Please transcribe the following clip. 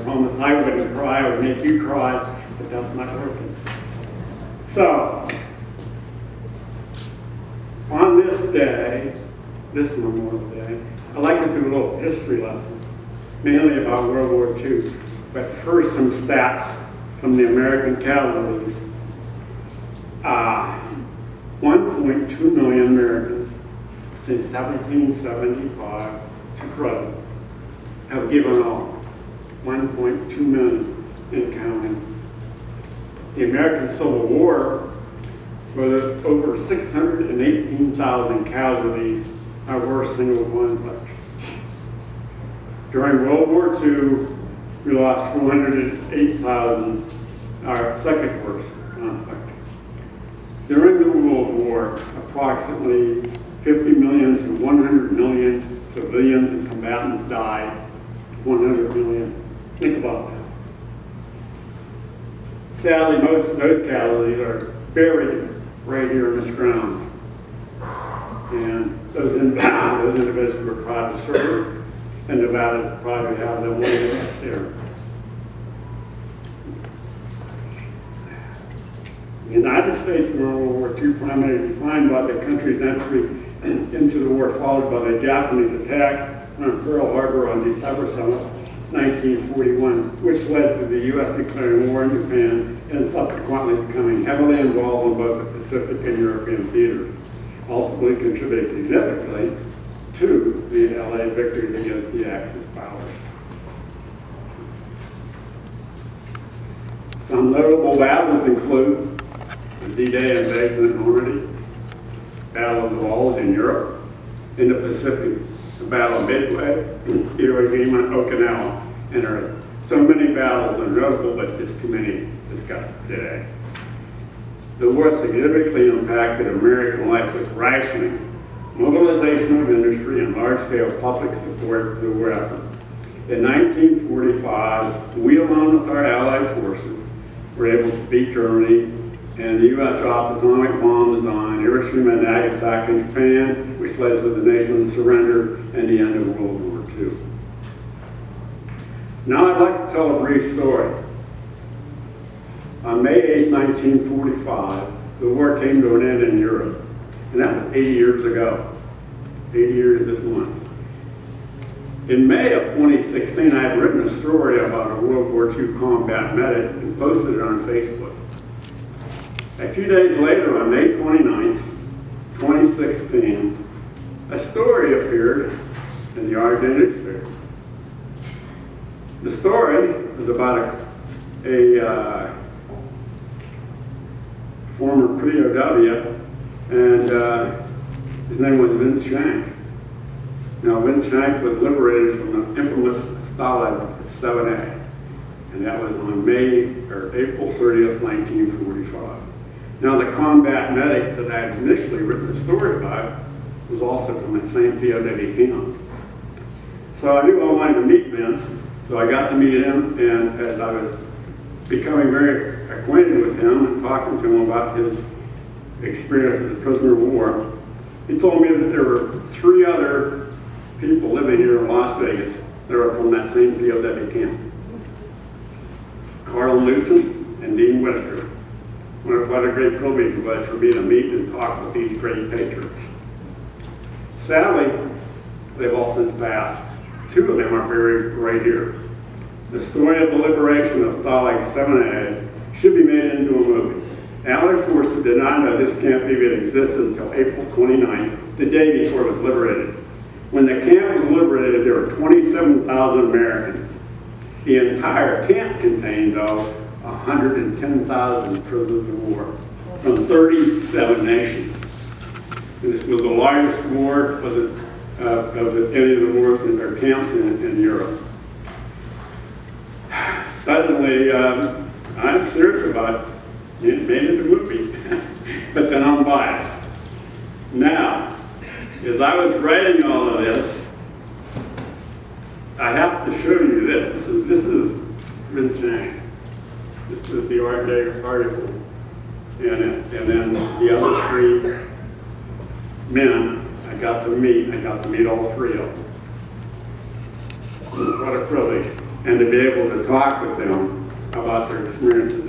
promise I wouldn't cry, I would make you cry, but that's not working. So, on this day, this Memorial Day, I'd like to do a little history lesson, mainly about World War II. But first, some stats from the American casualties. 1.2 million Americans since 1775 to present have given all. 1.2 million and counting. The American Civil War, with over 618,000 casualties, our worst single conflict. During World War II, we lost 408,000, our second worst conflict. During the World War, approximately 50 million to 100 million civilians and combatants died. 100 million. Think about that. Sadly, most of those casualties are buried right here in this ground. And those individuals were proud to serve, and Nevada is proud to have them with us there. The United States in World War II primarily defined by the country's entry into the war, followed by the Japanese attack on Pearl Harbor on December 7, 1941, which led to the U.S. declaring war in Japan and subsequently becoming heavily involved in both the Pacific and European theaters, ultimately contributing significantly to the LA victories against the Axis powers. Some notable battles include the D-Day invasion of Normandy, Battle of the Walls in Europe, in the Pacific, the Battle of Midway, Iwo Jima, Okinawa, and there are so many battles are notable, but just too many discussed today. The war significantly impacted American life with rationing, mobilization of industry, and large-scale public support for the war effort. In 1945, we, along with our Allied forces, were able to beat Germany, and the U.S. dropped atomic bombs on Hiroshima and Nagasaki in Japan, which led to the nation's surrender and the end of World War II. Now I'd like to tell a brief story. On May 8, 1945, the war came to an end in Europe, and that was 80 years ago. 80 years this month. In May of 2016, I had written a story about a World War II combat medic and posted it on Facebook. A few days later, on May 29, 2016, a story appeared in the Argentine newspaper. The story was about a former POW, and his name was Vince Shank. Now, Vince Shank was liberated from the infamous Stalag 7A, and that was on April 30th, 1945. Now, the combat medic that I had initially written the story about was also from that same POW camp. So I knew I wanted to meet Vince, so I got to meet him, and as I was becoming very acquainted with him and talking to him about his experience as a prisoner of war, he told me that there were 3 other people living here in Las Vegas that were from that same POW camp. Carl Newsom and Dean Whitaker. What a great privilege it was for me to meet and talk with these great patriots. Sadly, they've all since passed. 2 of them are buried right here. The story of the liberation of Stalag 7A should be made into a movie. Allied forces did not know this camp even existed until April 29th, the day before it was liberated. When the camp was liberated, there were 27,000 Americans. The entire camp contained, though, 110,000 prisoners of war from 37 nations. And this was the largest war of any of the wars in their camps in Europe. Suddenly, I'm serious about it made it a movie, but then I'm biased. Now, as I was writing all of this, I have to show you this. This is Vince Shank. This is the article. And then the other 3 men I got to meet all 3 of them. What a privilege. and to be able to talk with them about their experiences